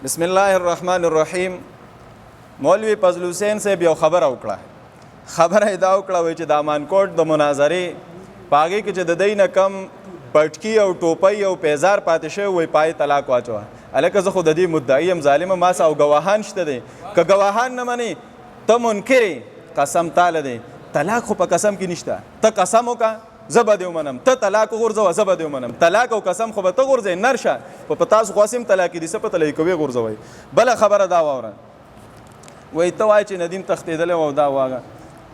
بسم الله الرحمن الرحیم. مولوی فضل حسین صاحب یو خبره وکړه دا وکړه وای چې د امانکوټ د مناظرې په هغې کې چې د دی نه کم پټکي او ټوپۍ او پیزار پاتې شوی وای پای طلاق واچوه. هلکه زه خو د دې مدعي یم ظالمه ما څه او ګواهان شته دی که ګواهان نه منې ته منکر قسم تاله دی طلاق خو په قسم کې نشته. ته قسم وکړه زه به دې ومنم ته طلاق وغورځوه زه به دې ومنم. طلاق او قسم خو به ته غورځوې نر شه په تاسو خو هسې هم طلاقې دي څه په طلاقې کوې غورځوئ. بله خبره دا واوره وایي ته وایې چې ندیم تښتېدلی و او دا واغه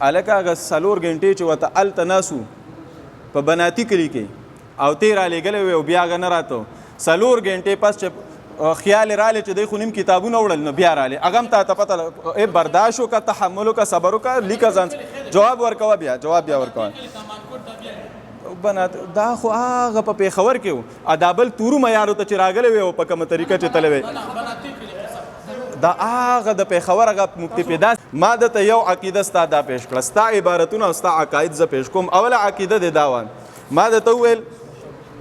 هلکه هغه 4 ګنټې چې ورته هلته ناسو په بناتي کلي کې او تی رالیږلی وی او بیا هغه نه راته 4 ګنټې پس چې خیال رالی چې دی خو نیم کتابونه وړل نو بیا رالی هغه هم تا ته پته برداشت وکړه تحمل وکړه صبر وکړه لیکه ځان جواب ورکوه جواب بیا ورکوه. دا خو هغه په پېښور کې و دا بل تورو معیارو ته چې راغلی وی او په کومه طریقه چې تللی وی دا هغه د پېښور هغه مفتي پیدا ما درته یو عقیده ستا دا پیش کړه ستا عبارتونه او ستا عقاید زه پیش کوم. اوله عقیده دې دا وه ما درته وویل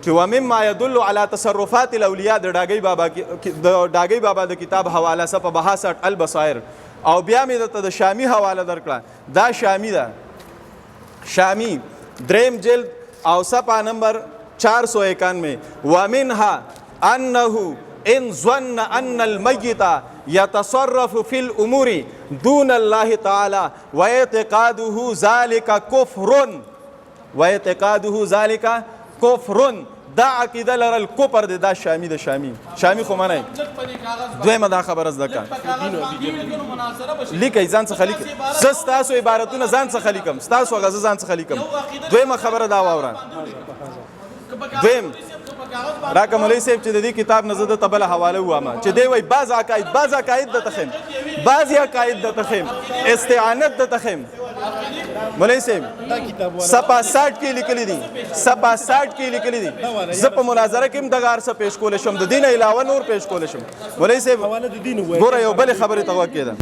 چې ومما يدل على تصرفات الاولیاء د ډاګی بابا د کتاب حواله صفحه 62 البصائر او بیا مې درته د شامی حواله درکړه. دا شامی ده شامی دریم جلد او صفحه نمبر 491 ومنها انه ان ظن ان الميت يتصرف في الامور دون الله تعالى واعتقاده ذلك كفر دا عقیده لرل کفر دی. دا شامی ده شامی خو منئ. دویمه دا خبره زده کړه لیکئ ځان څخه لیکئ زه ستاسو عبارتونه ځان څخه لیکم ستاسو هغه زه ځان څخه لیکم. دویمه خبره دا واوره دویم راکه مولوي صاحب چې د دې کتاب نه زه درته بله حواله ووامه چې دی وایي بعض عقاید درته ښیم بعضې عقاید درته ښیم استعانت درته ښیم. مولوي صاحب صفحه 60 کې لیکلي دي زه په مناظره کې هم دغه هر څه پیش کولی شم د دې نه علاوه نور پیش کولی شم. مولوي صاحب ګوره یو بلې خبرې ته غوږ کېده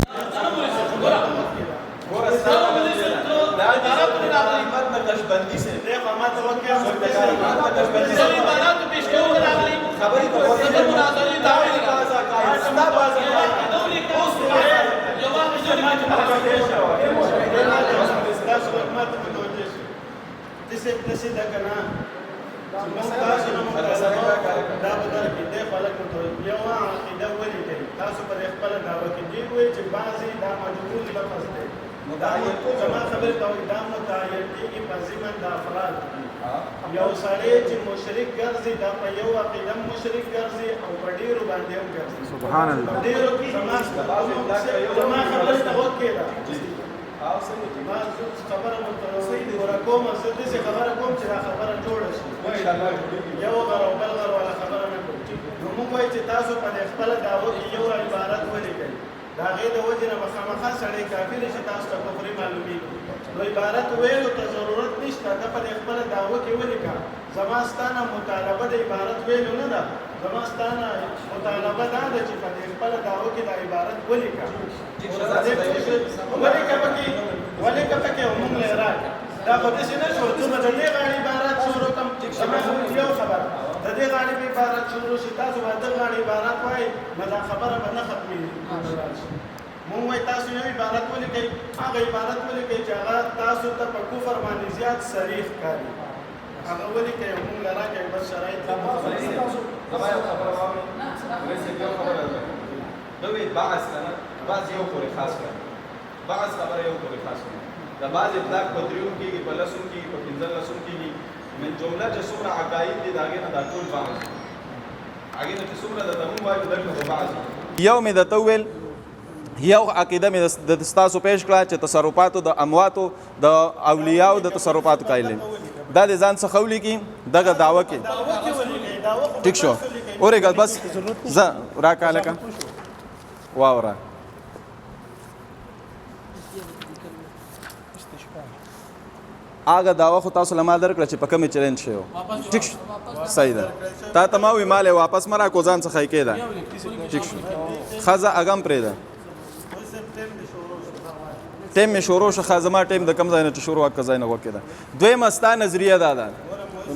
یو سړی چې مشرک ګرځي دا په یو عقیده مشرک ګرځي او په ډېرو باندې هم ګرځي. سبحان الله. ډېرو کې زما خبرې ته غوږ کېږده ما خبره کوم زه داسې خبره کوم چې دا خبره جوړه شي یو غر او بل غر والا خبره نه کوم. نو موږ وایو چې تاسو په خپله دعوه کې یو عبارت ولیکئ د هغې د وجې نه به خامخا سړی کافر شي تاسو ته کفري معلومېږي. نو عبارت ویلو ته ضرورت نشته ته په خپله دعوه کې ولیکه. زما ستا نه مطالبه د عبارت ویلو نه ده زما ستا نه مطالبه دا ده چې په خپله دعوه کې دا عبارت ولیکه ولیکه پکې او موږ له راکړه. دا خو داسې نه شو څومره د دې غاړې عبارت شروع کړم زما یو خبره د دې غاړې به عبارت شروع شي تاسو به د غاړې عبارت وایئ نو دا خبره به نه ختمېږي. مونږ وایو تاسو یو عبارت ولیکئ هغه عبارت ولیکئ چې هغه تاسو ته په کفر باندې زیات صریح ښکاري هغه ولیکئ او مونږ له راکړئ بس شرایط بعض یو پورې خاص کړه بعض خبره یو پورې خاص کړه د بعض اطلاق په 3 کېږي په 10 کېږي په 15 کېږي من جمله چې څومره عقاید دي د هغې نه دا ټول بعض هغې نه چې څومره درته مونږ وایو دلته به بعض یو مې درته وویل یو عقیده مې د ستاسو پیش کړه چې تصرفاتو د امواتو د اولیاو د تصرفاتو قایل دي دا د ځان څخه ولیکي دغه دعوه کې ټیک شو اورېږه بس زه راکړه هلکه واوره هغه دعوه خو تاسو له ما درکړه چې په کومې چلنج شوی و ټیک شو صحیح ده تا ته ما ووایي مال یې واپس مه راکړو ځان څخه یې کېده ټیک شو ښځه هغه هم پرېږده ټیم مې شروع شو زما ټیم د کم ځای نه چې شروع که ځای نه غوږ کېده. دویمه ستا نظریه دا ده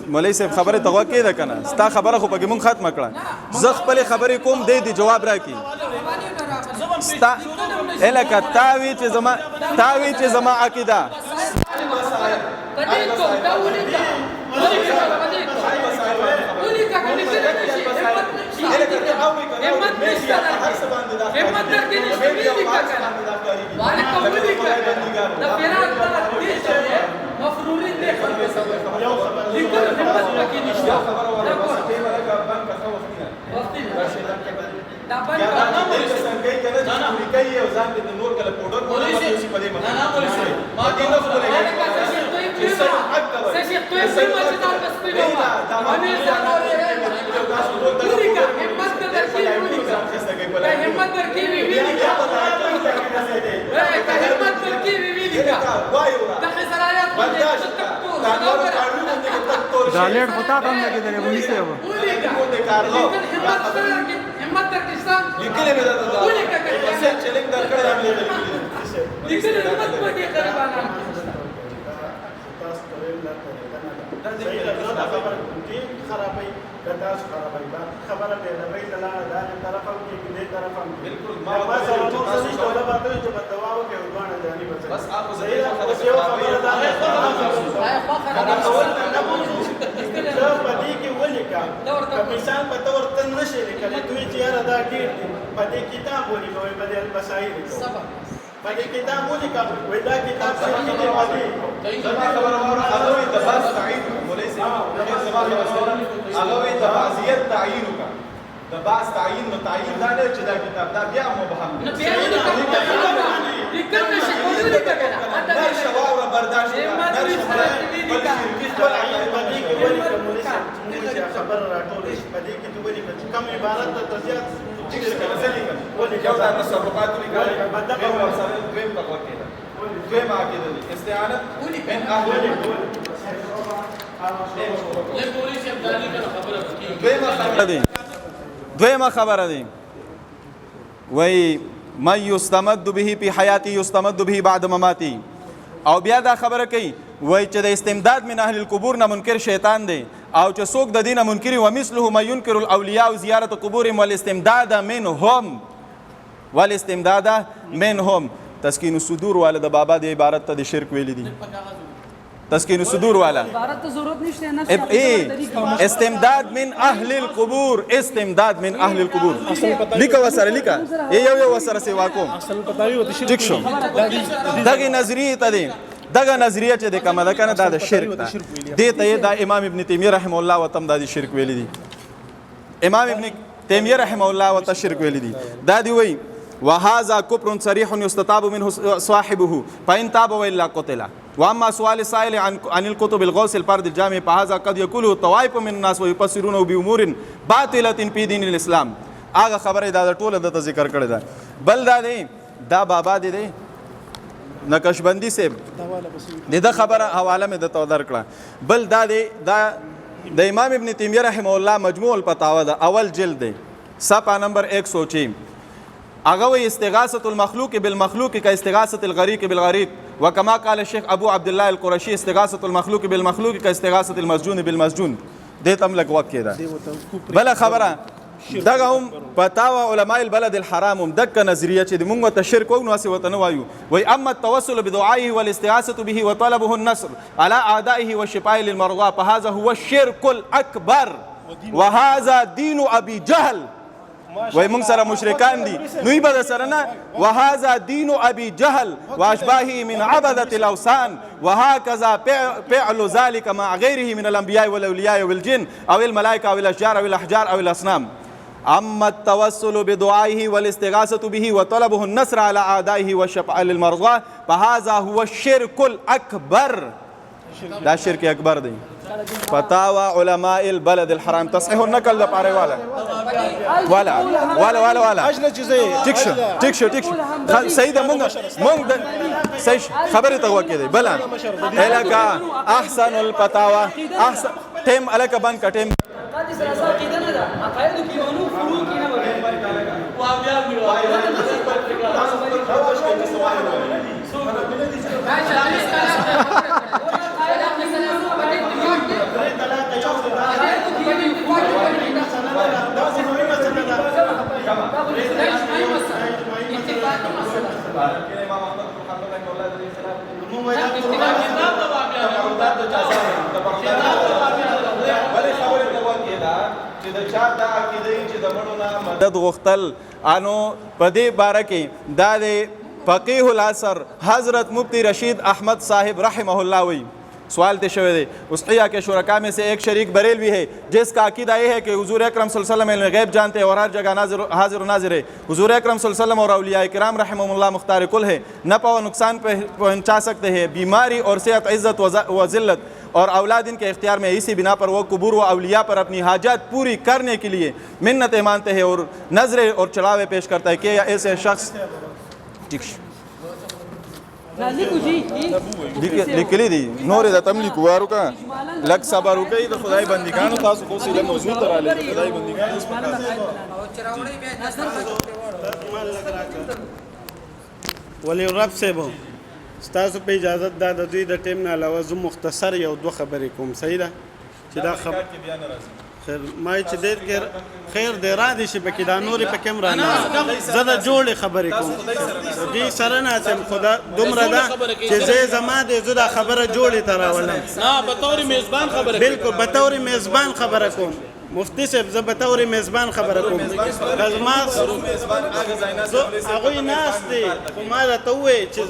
مولوی صاحب خبره ته غوږ کېده که نه ستا خبره خو پکې مونږ ختمه کړه زه خپلې خبرې کوم دی د جواب راکړي ستا لکه تا وی چې زما عقیده دالر پتا ته نه کېدل ونی څه و همت ترکستان لیکلې مې دا څه چیلنج درکړې دا لیکلې همت پکې قربانان خرابای کتاس خرابای با خبره به نبی تعالی دا طرفم کې دې طرفم بالکل ما بس ټول څه ټول باندې چې بدواو کې ودوانه ځاني بس آپ صحیح خبره دا ہے دا پدې کې ولیکا کمیشن په تور تن نشي لیکل دوی چې یاره دا ډیر دي پدې کتاب ولیکوي پدې البصائر پدې کتاب ولیکا وای دا کتاب څه کې دی پدې دا خبره هغه د باز تعین مولوی صاحب هغه د بعضیت تعین وکړه د باز تعین نو تعین دا نه چې دا کتاب دا بیا مبهم دی لیکل نشي کولای دا شواو برداشت خبر راټول شي پدې کې ته ولې کم عبارت ته زیات ذکر کړل ولې یو دا تصرفات لري بدغه مسله دویم په وخت کې دویم عقیده دي استعانت من اهل دویمه خبره دی وای من یستمد به په حیاتی یستمد به بعد مماتی او بیا دا خبره کوي وای چې د استمداد من اهل القبور نه منکر شیطان دی او چې څوک د دینه منکر و مثله ما ينكر الاولیاء زیارت قبورهم والاستمداد منهم تسکین الصدور والا د بابا د عبارت ته د شرک ویل دي تسکین الصدور والا عبارت ته ضرورت نشته نه استمداد من اهل القبور استمداد من اهل القبور لیکه وسره لیکه یو وسره سیوا کوم اصل پتاوی وته ټیک شو دغه نظریه ته دی دغه نظریه چې د کومه ده کنه دا د شرک ده دې ته دا امام ابن تیمیه رحم الله وتم دا د شرک ویل دي امام ابن تیمیه رحم الله وت شرک ویل دي دا دی وی وهذا كفر صريح يستتاب منه صاحبه فإن تاب وإلا قتل واما سؤال السائل عن الكتب الغوث الفرد الجامع فهذا قد يقوله طوائف من الناس ويفسرونه بامور باطله في دين الاسلام هغه خبره دا ټوله د ذکر کړی ده بل دا دی دا بابا دی نقشبندی صاحب د خبره حواله مې د تو درکړه بل دا دی دا د امام ابن تیمیه رحمه الله مجموع الفتاوی دا اول جلد دی صفحه نمبر 106 هغه استغاثه المخلوق بالمخلوق كاستغاثه الغريق بالغريق وكما قال الشيخ ابو عبد الله القرشي استغاثه المخلوق بالمخلوق كاستغاثه المسجون بالمسجون دې تم لګ وکې ده بل خبره دغه هم فتاوى علماء البلد الحرام هم دغه نظریه چې موږ ته شرک او نو وته نه وایو وای اما التوسل بدعائه والاستغاثه به وطلبه النصر على اعدائه والشفاء للمرضى فهذا هو الشرك الاكبر وهذا دين ابي جهل وای موږ سره مشرکان دي نوې به سره نه وهذا دين ابي جهل واشباهه من عبده الاوثان وهكذا فعل ذلك مع غيره من الانبياء والاولياء والجن او الملائكه او الاشجار او الاحجار او الاصنام اما التوسل بدعائه والاستغاثه به وطلبه النصر على اعدائه والشفاء للمرضى فهذا هو الشرك الاكبر دا شرک اکبر دی فتاوى علماء البلد الحرام تصحيح النقل د پاره والا اجل چیزې ټیک شو صحیح ده مونږ صحیح خبره ته وکړي بل الکا احسن الفتاوى احسن تم الکا بن کټم قاضي سره عقیده نه ده عقاید کې ونو فروع کې نه وایي چې د چا دا عقیده وي چې د مړو نه مدد غوښتل انو په دې باره کې دا د فقیه العصر حضرت مفتی رشید احمد صاحب رحمہ اللہ وی سوال تے شوے دے اسقیہ کے شرکاء میں سے ایک شریک بریلوی ہے جس کا عقیدہ یہ ہے کہ حضور اکرم صلی اللہ علیہ وسلم علم غیب جانتے ہیں اور ہر جگہ حاضر و ناظر ہے حضور اکرم صلی اللہ علیہ وسلم اور اولیاء کرام رحمہم اللہ مختار کل ہے نفع و نقصان پہنچا سکتے ہیں بیماری اور صحت عزت و ذلت اور اولاد ان کے اختیار میں اسی بنا پر وہ قبور و اولیاء پر اپنی حاجات پوری کرنے کے لیے منتیں مانتے ہیں اور نظریں اور چڑھاوے پیش کرتا ہے کہ ایسے شخص لیکلی دی نور د تملیک وارو کا لک صبر وکي د خدای بندګانو تاسو کو سي له موضوع تر علی خدای بندګانو ولی رب صاحب ستاسو په اجازه دا د دوی د ټیم نه علاوه زه مختصر یو دوه خبرې کوم صحیح ده چې دا خبر خیر ما چې ډېر خیر دی را دي چې پکې دا نورې پکې هم رانه زه د جوړې خبرې کوم دې سره نه اچم خدا دومره ده چې زه زما د زه دا خبره جوړې ته راولم نه بطور میزبان خبره بالکل بطور میزبان خبره کوم مفتی صاحب زه بطور میزبان خبره کوم زما هغوی ناست دي خو ما درته ووایې چې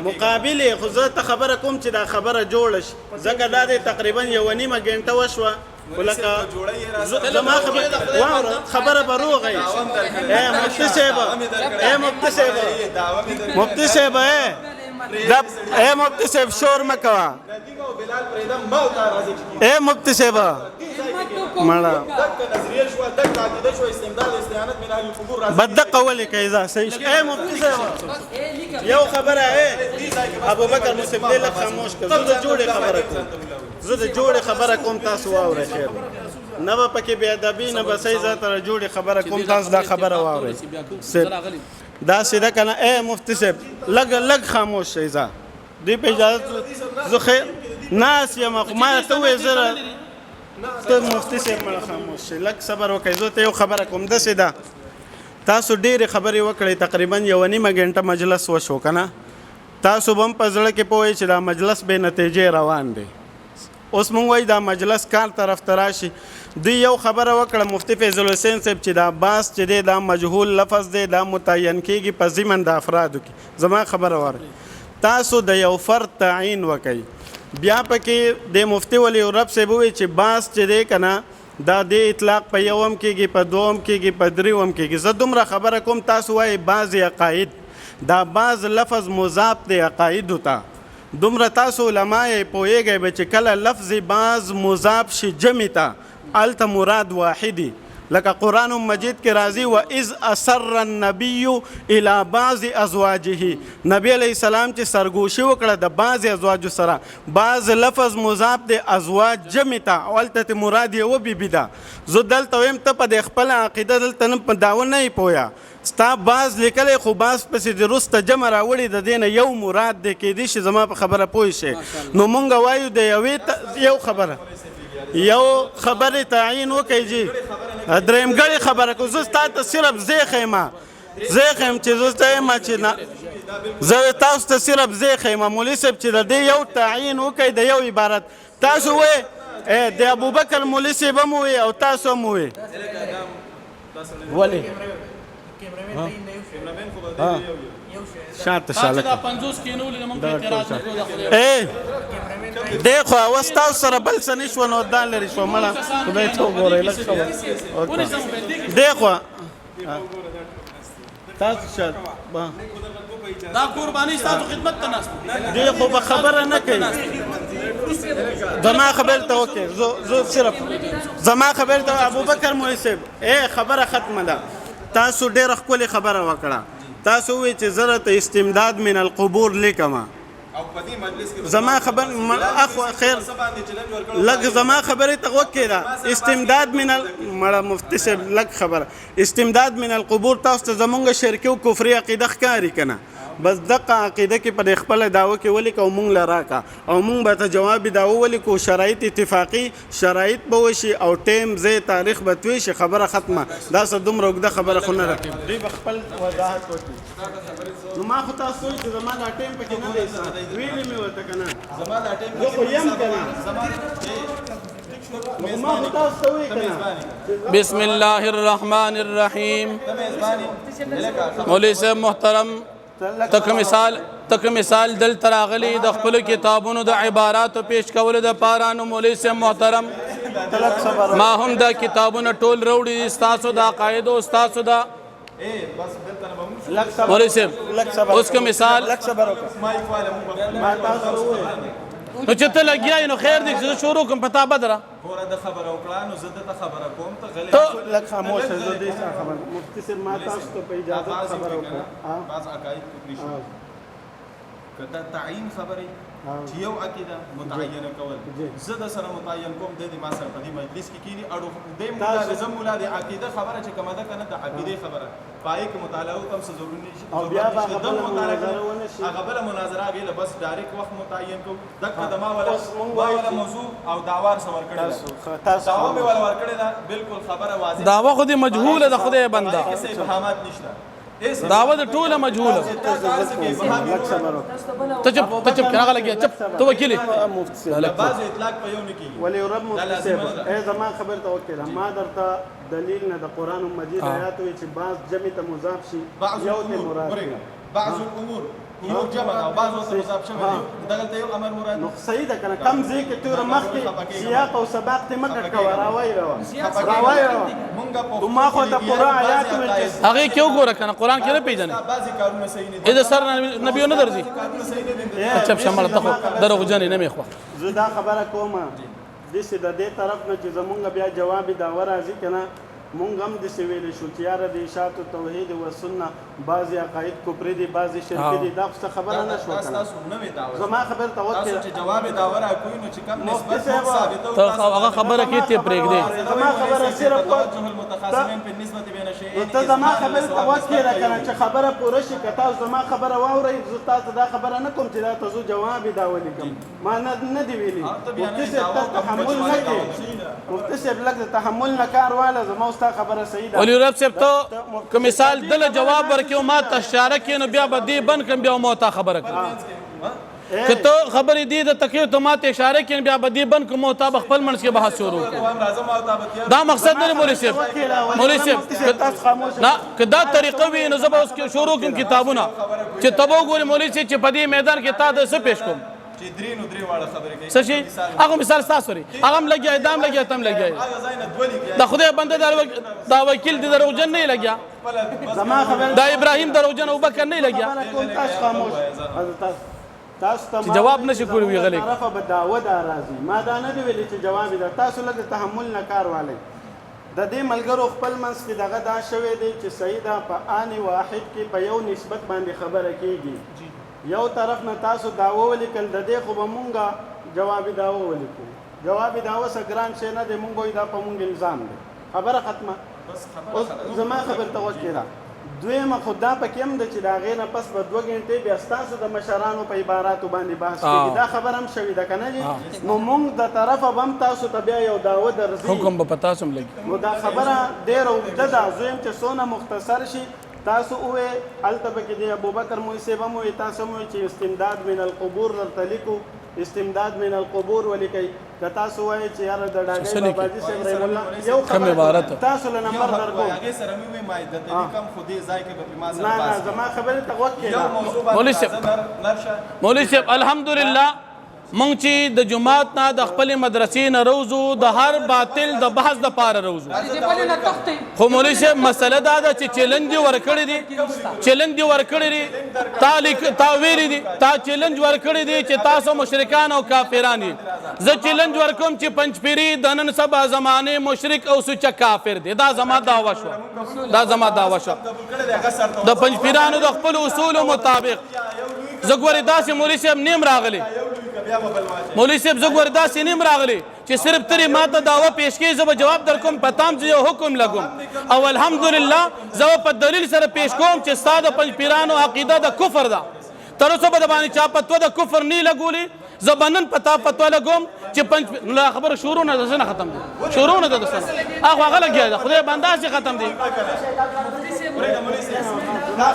مقابلې خو زه ته خبره کوم چې دا خبره جوړه شي ځکه دا دی تقریبا یوه نیمه ګنټه وشوه خو لکه زما خبره به روغه وي مفتی صاحب مفتی صاحب مفتی صاحب شور مه کوه مفتی صاحب مړه بدقه ولې کوي ځه صحیح شو مفتی صاحب یو خبره ابوبکر مسلم دی لږ خاموش کړه زه د جوړې خبره کوم زه د جوړې خبره کوم تاسو واورئ خیر نه به پکې بې ادبي نه به صحیح زه تر جوړې خبره کوم تاسو دا خبره واورئ دا سیده که نه مفتی صاحب لږ خاموش شئ ځه دوی په اجازه زه خیر ناست یم خو ما ته ووایې زه ته مفتی صاحب مړه خاموش شئ لږ صبر وکړئ زه ته یو خبره کوم داسې ده تاسو ډېرې خبرې وکړئ تقریبا یوه نیمه ګنټه مجلس وشو که نه تاسو به هم په زړه کې پوهئ چې دا مجلس بې نتیجې روان دی اوس مونږ وایي دا مجلس کار طرف ته راشي دوی یو خبره وکړه مفتی فیض الحسین صاحب چې دا باس چې دی دا مجهول لفظ دی دا متعین کېږي په ضمن د افرادو کې زما خبره واورئ تاسو د یو فرد تعیین وکئ بیا پکې د مفتی ولی رب صاحب ووایي چې باس چې دی که نه دا د اطلاق په یوم کېږي په دوم کېږي په درېوم کېږي زه دومره خبره کوم تاسو وایئ بعضې عقاید دا بعض لفظ مضاف دی عقایدو ته دومره تاسو علما یې پوهیږئ به چې کله لفظ بعض مضاف شي جمع ته هلته مراد واحدي لکه قرآن مجید کې راځي و اذ اسر النبی الی بعض ازواجه نبی علیه السلام چې سرګوشي وکړه د بعض ازواجو سره بعض لفظ مضاف د ازواج جمع ته او هلته مراد یوه بیبي ده زه دلته وایم ته په د خپله عقیده دلته نه په دعوه نه یې پوهه ستا باز لیکلی خو باز پسې د وروسته جمع راوړي د دې نه یو مراد دی کیدای شي زما په خبره پوه شي نو مونږ وایو د یوې یو خبره یو خبرې تعیین وکړئ جي درېیمګړې خبره کو زه ستا ته صرف زیخه یم چې زه ته یم چې زه تاسو ته صرف زیخه یم مولوي صاحب چې د دې یو تعیین وکړئ د یو عبارت تاسو وایئ د ابوبکر مولوي صاحب هم ووایي او تاسو هم ووایئ ولې شاته شالک دی خو اوس تاسو سره بل څه نه شوه نو دا لرې شوه مړه خدای ته وګورئ لږ ښه دی خو تاسو شاید دا قرباني ستاسو خدمت ته ناست دی خو به خبره نه کوي زما خبر ته وکړې زه صرف زما خبر ته ابوبکر مولوي صاحب خبره ختمه ده تاسو ډېره ښکلې خبره وکړه تاسو ووایئ چې زه راته استمداد من القبور لیکمه زما خبر اخو خیر لږ زما خبرې ته غوږ کېږده استمداد من مړه مفتی صاحب لږ خبره استمداد من القبور تاسو ته زمونږ شرکي او کفري عقیده ښکاري که نه بس دغه عقیده کې په خپله دعوه کې ولیکه او مونږ له راکه او مونږ به ته جواب دعوه ولیکو شرایط اتفاقي شرایط به وشي او ټیم ځای تاریخ به توی شي خبره ختمه دا څه دومره اوږده خبره خو نه ده دوی به خپل وضاحت وکړي نو ما خو تاسو وایي چې زما دا ټیم پکې نه دی ویلې مې ورته که نه زه خو یم که نه ما خو تاسو ته وایي که نه بسم الله الرحمن الرحیم مولوی صاحب محترم تک مثال دل تراغلی د خپل کتابونو د عبارات پیش کول د پارانو مولوی صاحب محترم ما هم د کتابونو ټول وروړي استاسو د عقاید او استاسو د مولوی صاحب اوس که مثال ما تاسو وایي نو چې ته لګیا نو خیر دی چې شروع کوم پتا بدره ګوره د خبره وکړه نو زه دته خبره کوم ته غلی لږ خاموش زه دې څه خبر مفتي صاحب ما تاسو ته په اجازه خبره وکړه بعض عقاید فکري شو کته تعیین خبرې چې یو عقیده متعینه کول زه د سره متعین کوم د دې ما سره په دې مجلس کې کینی اړو د مولا نظم مولا د عقیده خبره چې کومه ده کنه د عقیده خبره پای کې مطالعه کوم څه ضروري نشي او بیا به هغه بل مناظره غیله بس ډایرک وخت متعین کو دغه د ما ولا موضوع او داوار سره ورکړل تاسو داوا مې ولا ورکړل دا بالکل خبره واضح داوا خو دې مجهوله د خدای بنده هیڅ ابهامات نشته داوا د ټوله مجهوله ته چپ کړه لګیا چپ ته وکیل مفتي صاحب بعض اطلاق په یو نه کیږي ولی رب مفتي صاحب ای زما خبر ته وکړه ما درته دلیل نه د قران مجید آیات وی چې بعض جمع ته مضاف شي یو ته مراد بعض الامور امور جمع او بعض ته مضاف شوی دغه ته یو امر مراد نو صحیح ده کنه کم ځای کې تور مخ کې سیاق او سباق ته مکه کا راوي مونږه ما خو ته پورا آیات وی چې هغه کیو ګوره کنه قران کې نه پیژنې بعضی کارونه صحیح نه دي اې د سر نبیو نه درځي کارونه صحیح نه دي چپ شمال ته درو جن نه میخوا زه دا خبره کوم د سې د دې طرف نه چې زمونږ بیا جواب دا ورازي کنه مونږ هم د سویل شو چې یاره د اشاعت توحید او سنت بعضی عقاید کفر دي بعضی شرک دي دا څه خبره نه شو کنه زما خبر ته وکړه چې جواب دا ورا کوی نو چې کم نسبت ثابت ته هغه خبره کې ته پرېګ دی زما خبره صرف توجه المتخاصمين في النسبه بين شيئين ته زما خبر ته وکړه کنه چې خبره پوره شي کته زما خبره واوري زه تاسو دا خبره نه کوم چې دا تاسو جواب دا ولیکم ما نه دی ویلي مفتي صاحب تحمل نه کوي مفتي صاحب لږ تحمل نه کار واله زما خبره صحیح ده ولی رب صاحب ته که مثال دل جواب ورکیو ما تشاره کې نو بیا به دې بند کړم بیا مو ته خبره کړم که ته خبرې دې د تکیو ته ما ته اشاره کې بیا به دې بند کوم ته خپل منځ کې بحث شروع کړم دا مقصد نه مولوی صاحب نه که دا طریقه وي نو زه به اوس شروع کوم کتابونه چې تبو ګورې مولوی صاحب چې په دې میدان کې تا د څه پیش کوم چې درې نو درې واړه خبرې کوي څه شي هغه مثال تاسو لري هغه هم لګیا دام لګیا تم لګیا هغه ځای نه دولی کې دا خدای بنده دا وکیل دي دروژن نه لګیا زما خبر دا ابراهیم دروژن او بکر نه لګیا تاسو خاموش تاسو ته جواب نشي کولی وی غلې طرفه به دعوه دا راځي ما دا نه دی ویلي چې جواب دا تاسو لږ تحمل نه کار والي د دې ملګرو خپل منځ کې دغه دا شوی دی چې سیدا په ان واحد کې په یو نسبت باندې خبره کیږي یو طرف نه تاسو داوا ولیکل د دې خو به مونږه جواب داوا ولیکو جواب داوا سګران شي نه د مونږ دا په مونږ الزام دی خبره ختمه اوس زما خبر ته وکړه دویمه خدا پکې هم د چې دا غینه پس په 2 غنټې بیا تاسو د مشرانو په عباراتو باندې بحث کیږي دا خبر هم شوی ده کنه نو مونږ د طرفه بم تاسو ته بیا یو داوا درځي حکم به پتا سم لګي نو دا خبره ډیر اوږده ده زویم چې سونه مختصر شي تاسو وې التبه کې دی ابوبکر موسی به مو تاسو مو چې استمداد من القبور لرتلیکو استمداد من القبور ولیکي که تاسو وایي چې یاره د ډاګي باباجي صاحب رحم الله یو کوم عبارت تاسو له نمبر درکو هغه سره مې مای د کم خو دې ځای کې به ما سره نه زما خبره ته وکړه مولوی صاحب الحمدلله مونږ چې د جمعات نه د خپل مدرسې نه روزو د هر باطل د بحث د پاره روزو خو مولوی صاحب مسله دا ده چې چیلنج ورکړی دي تا ویلي دي تا چیلنج ورکړی دي چې تاسو مشرکان او کافران یې زه چیلنج ورکوم چې پنځپيري د نن سبا زمانه مشرک او سوچ کافر دي دا زما دعوا شو د پنځپيرانو د خپل اصول مطابق زګوري داسې مولوی صاحب نیم راغلي مولوی صاحب زګور داسې نیم راغلی چې صرف ترې ما ته دعوه پیش کړي زه به جواب در کوم پتام چې یو حکم لګوم او الحمدلله زه په دلیل سره پیش کوم چې ستا د پنځپیرانو عقیده د کفر ده تر اوسه به د باندې چا فتوا د کفر نه لګولي زه به نن پتا فتوا لګوم چې خبره شروع نه ده نه ختم دي شروع نه ده د سنه هغه لګیا ده خدای بنده چې ختم دي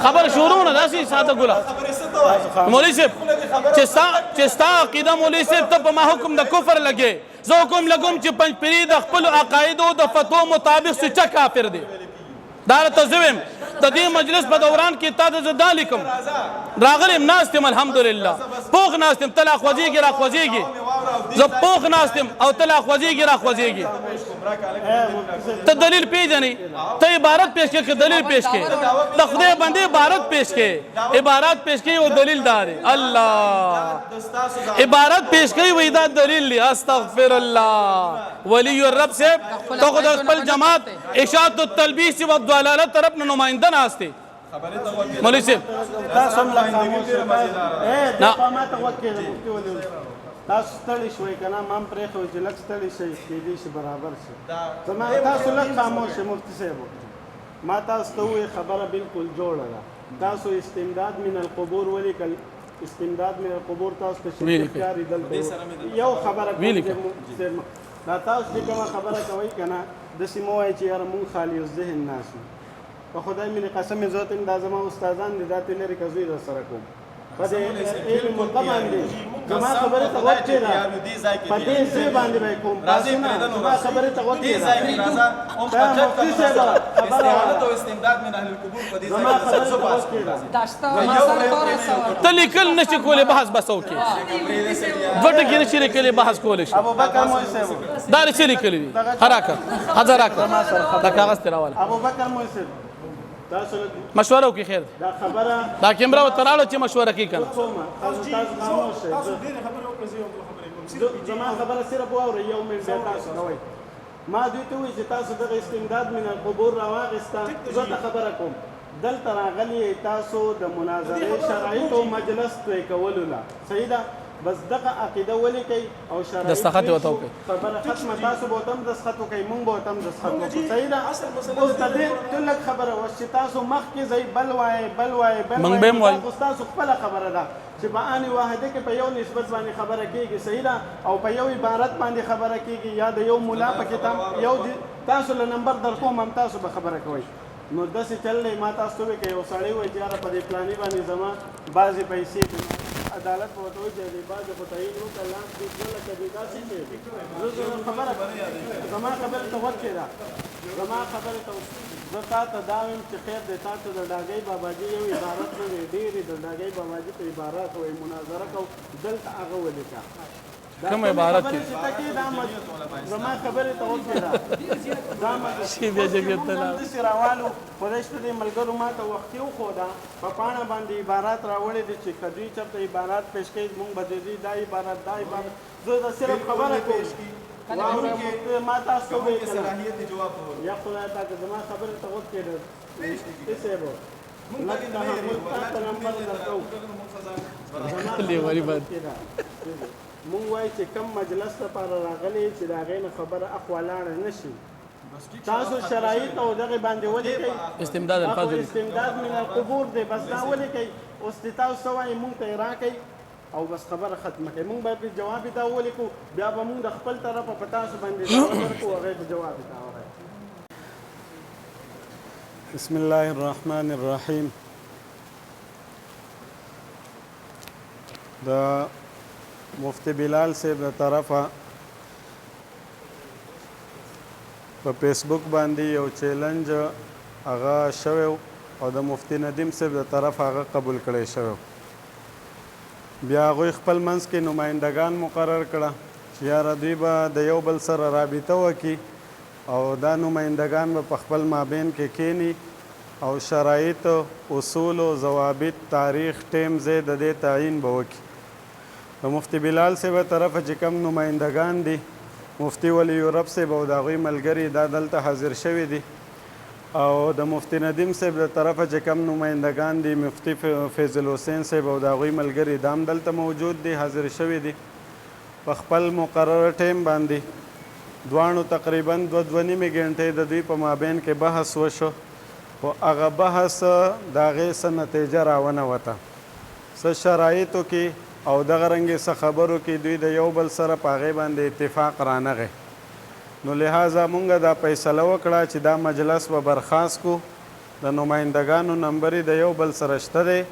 خبر شروع نه ده ساده ګوله مولوی صاحب چې ستا عقیده مولوی صاحب ته په ما حکم د کفر لګې زه حکم لګوم چې پنځپیري د خپلو عقایدو د فتو مطابق سچا کافر دی دا راته زه ویم د دې مجلس په دوران کې تا ته زه دا لیکم راغلی یم ناست یم الحمدلله پوخ ناست یم ته لا خوځېږي را خوځېږي زه پوخ ناست یم او ته لا خوځېږي را خوځېږي ته دلیل پیژنې ته عبارت پیش کړې که دلیل پیش کړې د خدای بندې عبارت پیش کړې عبارت پیش کړې او دلیل دا دی الله عبارت پیش کړې وایي دا دلیل دی استغفر الله ولی الرب صاحب ته خو د خپل جماعت اشاعت التلبیس و الضلالت طرف نه نماینده ناست دی مولوی صاحب تاسو هم لا خاموش شئ دا ما ته وکړه مفتي ولي تاسو ستړي شوي که نه ما هم پرېښود چې لږ ستړي شئ کېدای شي برابر شي زما تاسو لږ خاموش شئ مفتي صاحب ما تاسو ته ووایي خبره بالکل جوړه ده تاسو استمداد من القبور ولیکل استمداد من القبور تاسو ته شرک ښکاري دلته یو خبره دا تاسو چې کومه خبره کوئ که نه داسې مه وایئ چې یاره مونږ خالي الذهن ناست یو په خدای مې قسم زه ته دا زما استادان دي دا ته لري که زه یې درسره کوم په دې علم ملقه باندې زما خبرې ته غوږ کېږده په دې ځای باندې به یې کوم تاسو نه زما خبرې ته غوږ کېږده دا مفتي صاحب خبره زما خبرې ته غوږ کېږده ته لیکل نشي کولی بحث بس وکړي دوه ټکي نشي لیکلی بحث کولی شي ابوبکر مولوي صاحب دا څه لیکلي دي راکړه هزار راکړه دا کاغذ ترې راواله ابوبکر مولوي صاحب تاسو مشوره وکړي خیر دا خبره دا کیمرا ورته راوړه چې مشوره کوي که نه تاسو خاموش شئ زما خبره صرف واورئ یو منټ بیا تاسو کوئ ما دوی ته ووایي چې تاسو دغه استمداد من القبور راواخېسته زه ته خبره کوم دلته راغلي تاسو د مناظرې شرایطو مجلس توی کولو له صحیح ده بس دغه عقیده ولیکئ او شرایط دستخط یې ورته وکړئ خبره ختمه تاسو به ورته هم دستخط وکئ مونږ به ورته هم دستخط وکړو صحیح ده اوس د دې ته لږ خبره وه چې تاسو مخکې ځئ بل وایئ بل وایئ بل موږ به هم وایو خو ستاسو خپله خبره ده چې په آن واحده کې په یو نسبت باندې خبره کېږي صحیح ده او په یو عبارت باندې خبره کېږي یا د یو ملا په کتاب یو تاسو له نمبر در کوم هم تاسو به خبره کوئ نو داسې چل دی ما تاسو ته ووایي که یو سړی وایي چې یاره په دې پلاني باندې زما بعضې پیسې عدالت به ورته وایي چې دې بعضې خو تعین وکړه لاس دې 2 لکه دې داسې چې خبره زما خبرې ته غوږ کېږده زما خبرې ته زه تا ته دا وایم چې خیر دی تا ته د ډاګۍ باباجي یو عبارت نه دی ډېرې د ډاګۍ باباجي په عبارت وایي مناظره کوو دلته هغه ولیکه کوم عبارت کې زما خبرې ته غوږ کېږده شي بیا جګړه ته لاړ داسې راوالو خدای شته دې ملګرو ما ته وختي وښوده په پاڼه باندې عبارات راوړی دي چې که دوی چېرته عبارات پیش کوي مونږ به د دوی دا عبارت زه د صرف خبره کوم ما تاسو ته ووایي یا خدای پاک زما خبرې ته غوږ کېږده صاحب لږ تحمل تاسو نمبر درکوو مونږ وایو چې کم مجلس لپاره راغلی چې د هغې نه خبره اخوا لاړه نه شي تاسو شرایط او دغې باندې ولیکئ استمداد الفاظ استمداد من القبور دی بس دا ولیکئ اوس چې تاسو څه وایئ مونږ ته یې راکئ او بس خبره ختمه کړئ مونږ به پرې جواب یې دا ولیکو بیا به مونږ د خپل طرفه په تاسو باندې ځواب ورکړو هغې به جواب یې دا ورکړي بسم الله الرحمن الرحیم د مفتی بلال صاحب د طرفه په فیسبوک باندې یو چیلنج هغه شوی او د مفتی ندیم صاحب د طرفه هغه قبول کړی شوی بیا هغوی خپل منځ کې نمایندګان مقرر کړه چې یاره دوی به د یو بل سره رابطه وکړي او دا نمایندګان به په خپل مابین کې کینی او شرایط اصول و ضوابط تاریخ ټیم ځای د دې تعیین به وکړي د مفتی بلال صاحب طرفه چې کوم نمایندګان دي مفتی ولی یورپ صاحب او د هغوی ملګري دا دلته حاضر شوي دي او د مفتی ندیم صاحب د طرفه چې کوم نمایندګان دي مفتی فیض الحسین صاحب او د هغوی ملګري دا هم دلته موجود دي حاضر شوي دي په خپل مقرره ټیم باندې دواړو تقریبا 2.5 غنټې د دوی په مابین کې بحث وشو خو هغه بحث د هغې څه نتیجه راونه وته څه شرایطو کې او دغه رنګې څه خبرو کې دوی د یو بل سره په هغې باندې اتفاق رانغی نو لہذا مونږ دا فیصله وکړه چې دا مجلس به برخاست کو د نمایندګانو نمبر د یو بل سره شته دی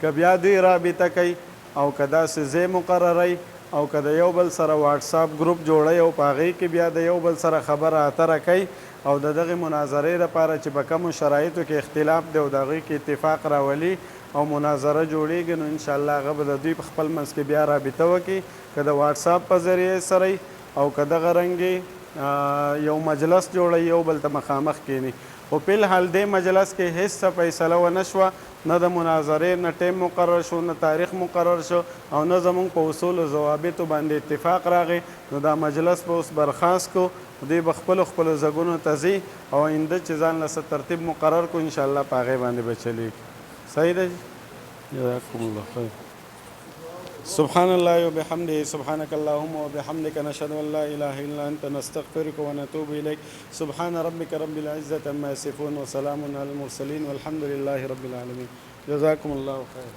که بیا دوی رابطه کوي او که داسې ځای مقرروي او که د یو بل سره واټساپ ګروپ جوړوي او په هغې کې بیا د یو بل سره خبره اتره کوي او د دغې مناظرې لپاره چې په کومو شرایطو کې اختلاف دی او د هغې کې اتفاق راولي او مناظره جوړیږي نو انشاءالله هغه به د دوی په خپل منځ کې بیا رابطه وکړي که د واټساپ په ذریعې سره او که دغه رنګې یو مجلس جوړوي یو بل ته مخامخ کینی خو په الحال دې مجلس کې هیڅ څه فیصله ونه شوه نه د مناظرې نه ټیم مقرر شو نه تاریخ مقرر شو او نه زموږ په اصول و ضوابطو باندې اتفاق راغی نو دا مجلس به اوس برخاست کو دوی به خپلو ځګونو ته ځي او آینده چې ځان له څه ترتیب مقرر کو انشاءالله په هغې باندې به چلیږي صحیح ده جزاکم الله خیر سبحان الله وبحمده سبحانك اللهم وبحمدك نشهد ان لا اله الا انت نستغفرك ونتوب اليك سبحان ربك رب العزه عما يصفون وسلام على المرسلين والحمد لله رب العالمين جزاكم الله خير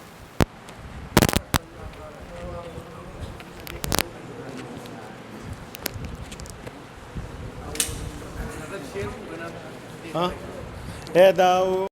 ها